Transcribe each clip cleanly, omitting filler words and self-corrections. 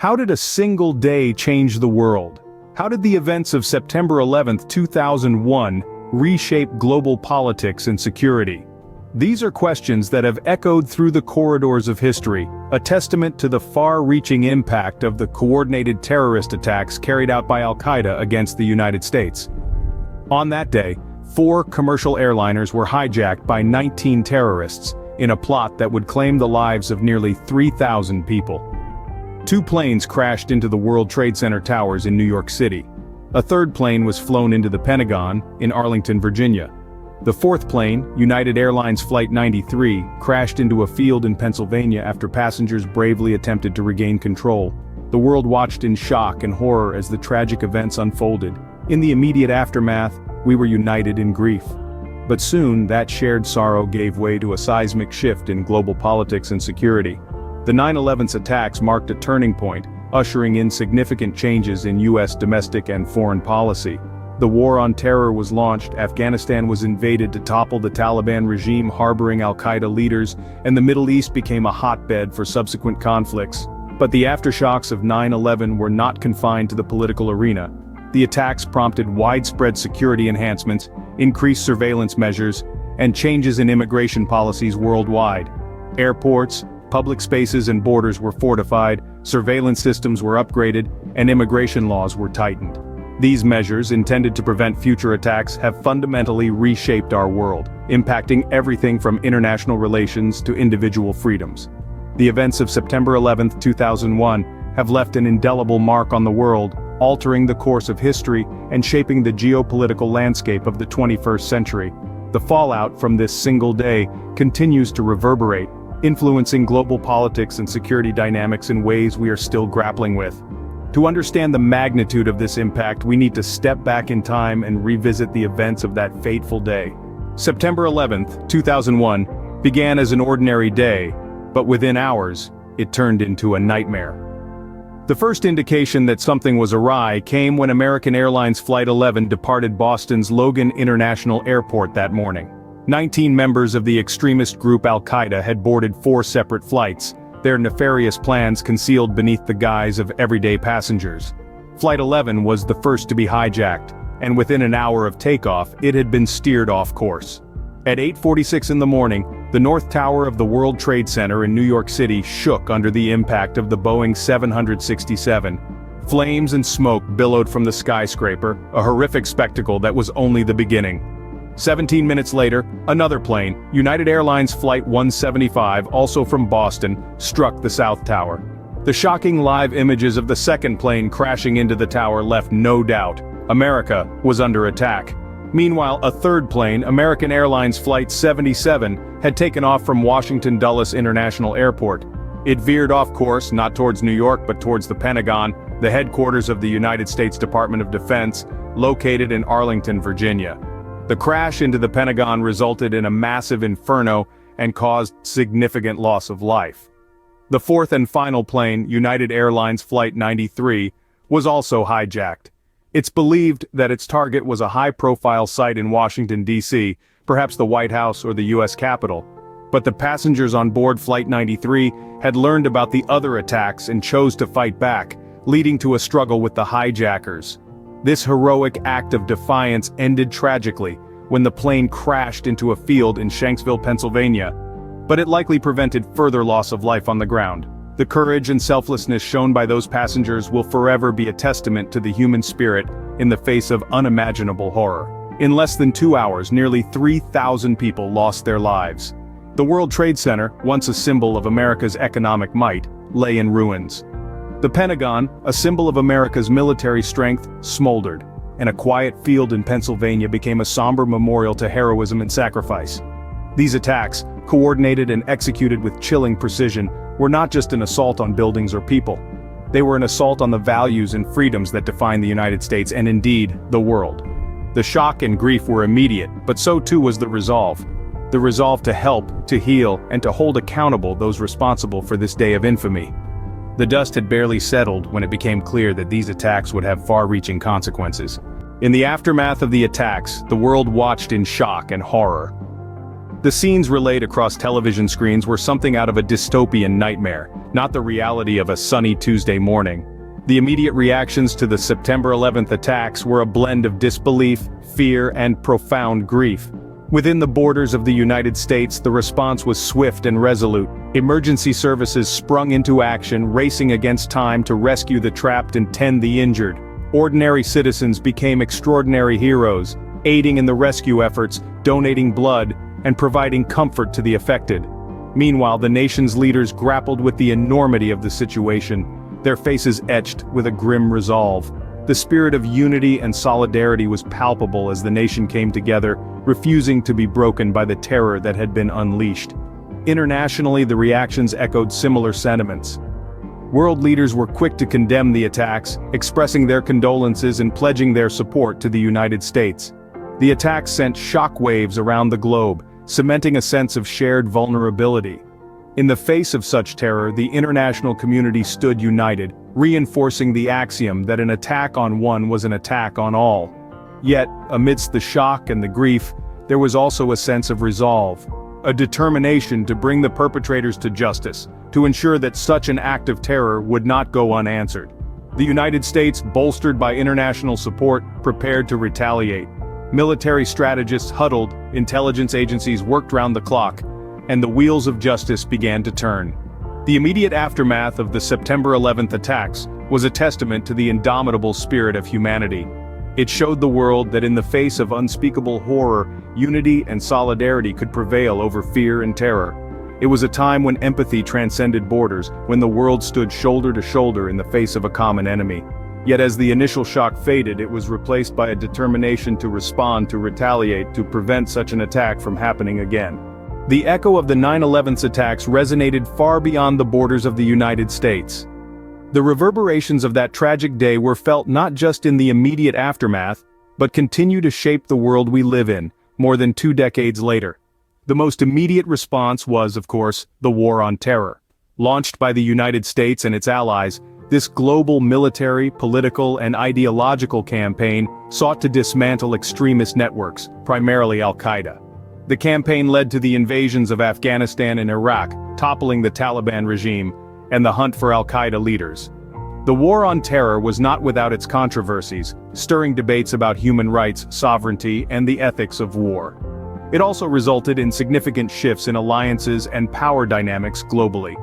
How did a single day change the world? How did the events of September 11, 2001, reshape global politics and security? These are questions that have echoed through the corridors of history, a testament to the far-reaching impact of the coordinated terrorist attacks carried out by al-Qaeda against the United States. On that day, 4 commercial airliners were hijacked by 19 terrorists, in a plot that would claim the lives of nearly 3,000 people. 2 planes crashed into the World Trade Center towers in New York City. A third plane was flown into the Pentagon, in Arlington, Virginia. The 4th plane, United Airlines Flight 93, crashed into a field in Pennsylvania after passengers bravely attempted to regain control. The world watched in shock and horror as the tragic events unfolded. In the immediate aftermath, we were united in grief. But soon, that shared sorrow gave way to a seismic shift in global politics and security. The 9/11's attacks marked a turning point, ushering in significant changes in U.S. domestic and foreign policy. The war on terror was launched, Afghanistan was invaded to topple the Taliban regime harboring al-Qaeda leaders, and the Middle East became a hotbed for subsequent conflicts. But the aftershocks of 9/11 were not confined to the political arena. The attacks prompted widespread security enhancements, increased surveillance measures, and changes in immigration policies worldwide. Airports, public spaces and borders were fortified, surveillance systems were upgraded, and immigration laws were tightened. These measures, intended to prevent future attacks, have fundamentally reshaped our world, impacting everything from international relations to individual freedoms. The events of September 11, 2001, have left an indelible mark on the world, altering the course of history and shaping the geopolitical landscape of the 21st century. The fallout from this single day continues to reverberate, influencing global politics and security dynamics in ways we are still grappling with. To understand the magnitude of this impact, we need to step back in time and revisit the events of that fateful day. September 11, 2001, began as an ordinary day, but within hours, it turned into a nightmare. The first indication that something was awry came when American Airlines Flight 11 departed Boston's Logan International Airport that morning. 19 members of the extremist group al-Qaeda had boarded 4 separate flights, their nefarious plans concealed beneath the guise of everyday passengers. Flight 11 was the first to be hijacked, and within an hour of takeoff, it had been steered off course. At 8:46 in the morning, the North Tower of the World Trade Center in New York City shook under the impact of the Boeing 767. Flames and smoke billowed from the skyscraper, a horrific spectacle that was only the beginning. 17 minutes later, another plane, United Airlines Flight 175, also from Boston, struck the South Tower. The shocking live images of the second plane crashing into the tower left no doubt. America was under attack. Meanwhile, a third plane, American Airlines Flight 77, had taken off from Washington Dulles International Airport. It veered off course, not towards New York but towards the Pentagon, the headquarters of the United States Department of Defense, located in Arlington, Virginia. The crash into the Pentagon resulted in a massive inferno and caused significant loss of life. The 4th and final plane, United Airlines Flight 93, was also hijacked. It's believed that its target was a high-profile site in Washington, D.C., perhaps the White House or the U.S. Capitol. But the passengers on board Flight 93 had learned about the other attacks and chose to fight back, leading to a struggle with the hijackers. This heroic act of defiance ended tragically when the plane crashed into a field in Shanksville, Pennsylvania, but it likely prevented further loss of life on the ground. The courage and selflessness shown by those passengers will forever be a testament to the human spirit in the face of unimaginable horror. In less than 2 hours, nearly 3,000 people lost their lives. The World Trade Center, once a symbol of America's economic might, lay in ruins. The Pentagon, a symbol of America's military strength, smoldered, and a quiet field in Pennsylvania became a somber memorial to heroism and sacrifice. These attacks, coordinated and executed with chilling precision, were not just an assault on buildings or people. They were an assault on the values and freedoms that define the United States and indeed, the world. The shock and grief were immediate, but so too was the resolve. The resolve to help, to heal, and to hold accountable those responsible for this day of infamy. The dust had barely settled when it became clear that these attacks would have far-reaching consequences. In the aftermath of the attacks, the world watched in shock and horror. The scenes relayed across television screens were something out of a dystopian nightmare, not the reality of a sunny Tuesday morning. The immediate reactions to the September 11th attacks were a blend of disbelief, fear, and profound grief. Within the borders of the United States, the response was swift and resolute. Emergency services sprung into action, racing against time to rescue the trapped and tend the injured. Ordinary citizens became extraordinary heroes, aiding in the rescue efforts, donating blood, and providing comfort to the affected. Meanwhile, the nation's leaders grappled with the enormity of the situation, their faces etched with a grim resolve. The spirit of unity and solidarity was palpable as the nation came together, refusing to be broken by the terror that had been unleashed. Internationally, the reactions echoed similar sentiments. World leaders were quick to condemn the attacks, expressing their condolences and pledging their support to the United States. The attacks sent shockwaves around the globe, cementing a sense of shared vulnerability. In the face of such terror, the international community stood united, reinforcing the axiom that an attack on one was an attack on all. Yet, amidst the shock and the grief, there was also a sense of resolve, a determination to bring the perpetrators to justice, to ensure that such an act of terror would not go unanswered. The United States, bolstered by international support, prepared to retaliate. Military strategists huddled, intelligence agencies worked round the clock, and the wheels of justice began to turn. The immediate aftermath of the September 11th attacks was a testament to the indomitable spirit of humanity. It showed the world that in the face of unspeakable horror, unity and solidarity could prevail over fear and terror. It was a time when empathy transcended borders, when the world stood shoulder to shoulder in the face of a common enemy. Yet as the initial shock faded, it was replaced by a determination to respond, to retaliate, to prevent such an attack from happening again. The echo of the 9/11's attacks resonated far beyond the borders of the United States. The reverberations of that tragic day were felt not just in the immediate aftermath, but continue to shape the world we live in, more than 2 decades later. The most immediate response was, of course, the War on Terror. Launched by the United States and its allies, this global military, political, and ideological campaign sought to dismantle extremist networks, primarily al-Qaeda. The campaign led to the invasions of Afghanistan and Iraq, toppling the Taliban regime, and the hunt for al-Qaeda leaders. The War on Terror was not without its controversies, stirring debates about human rights, sovereignty, and the ethics of war. It also resulted in significant shifts in alliances and power dynamics globally.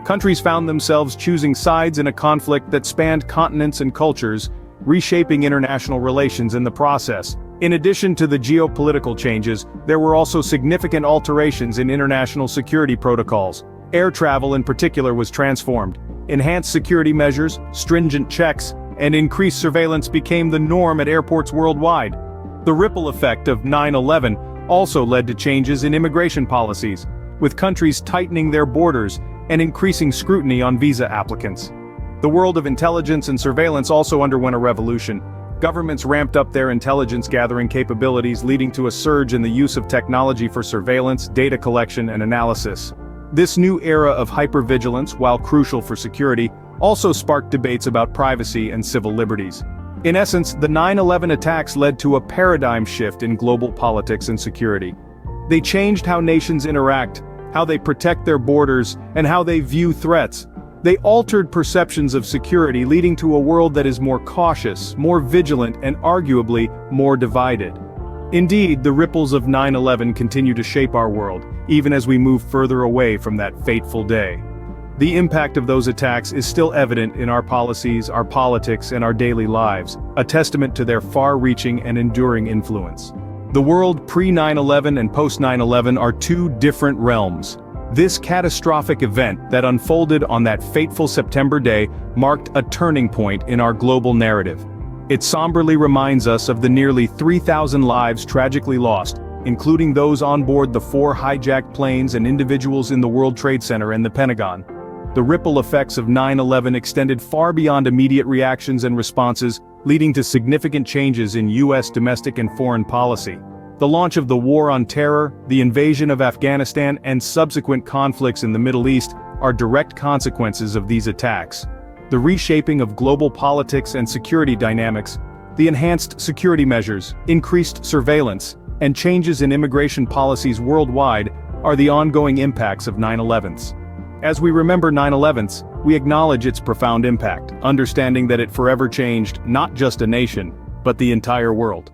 Countries found themselves choosing sides in a conflict that spanned continents and cultures, reshaping international relations in the process. In addition to the geopolitical changes, there were also significant alterations in international security protocols. Air travel in particular was transformed. Enhanced security measures, stringent checks, and increased surveillance became the norm at airports worldwide. The ripple effect of 9/11 also led to changes in immigration policies, with countries tightening their borders and increasing scrutiny on visa applicants. The world of intelligence and surveillance also underwent a revolution. Governments ramped up their intelligence gathering capabilities, leading to a surge in the use of technology for surveillance, data collection, and analysis. This new era of hypervigilance, while crucial for security, also sparked debates about privacy and civil liberties. In essence, the 9/11 attacks led to a paradigm shift in global politics and security. They changed how nations interact, how they protect their borders, and how they view threats. They altered perceptions of security, leading to a world that is more cautious, more vigilant, and arguably more divided. Indeed, the ripples of 9/11 continue to shape our world, even as we move further away from that fateful day. The impact of those attacks is still evident in our policies, our politics, and our daily lives, a testament to their far-reaching and enduring influence. The world pre-9/11 and post-9/11 are two different realms. This catastrophic event that unfolded on that fateful September day marked a turning point in our global narrative. It somberly reminds us of the nearly 3,000 lives tragically lost, including those on board the 4 hijacked planes and individuals in the World Trade Center and the Pentagon. The ripple effects of 9/11 extended far beyond immediate reactions and responses, leading to significant changes in U.S. domestic and foreign policy. The launch of the War on Terror, the invasion of Afghanistan, and subsequent conflicts in the Middle East are direct consequences of these attacks. The reshaping of global politics and security dynamics, the enhanced security measures, increased surveillance, and changes in immigration policies worldwide are the ongoing impacts of 9/11s. As we remember 9/11s, we acknowledge its profound impact, understanding that it forever changed not just a nation, but the entire world.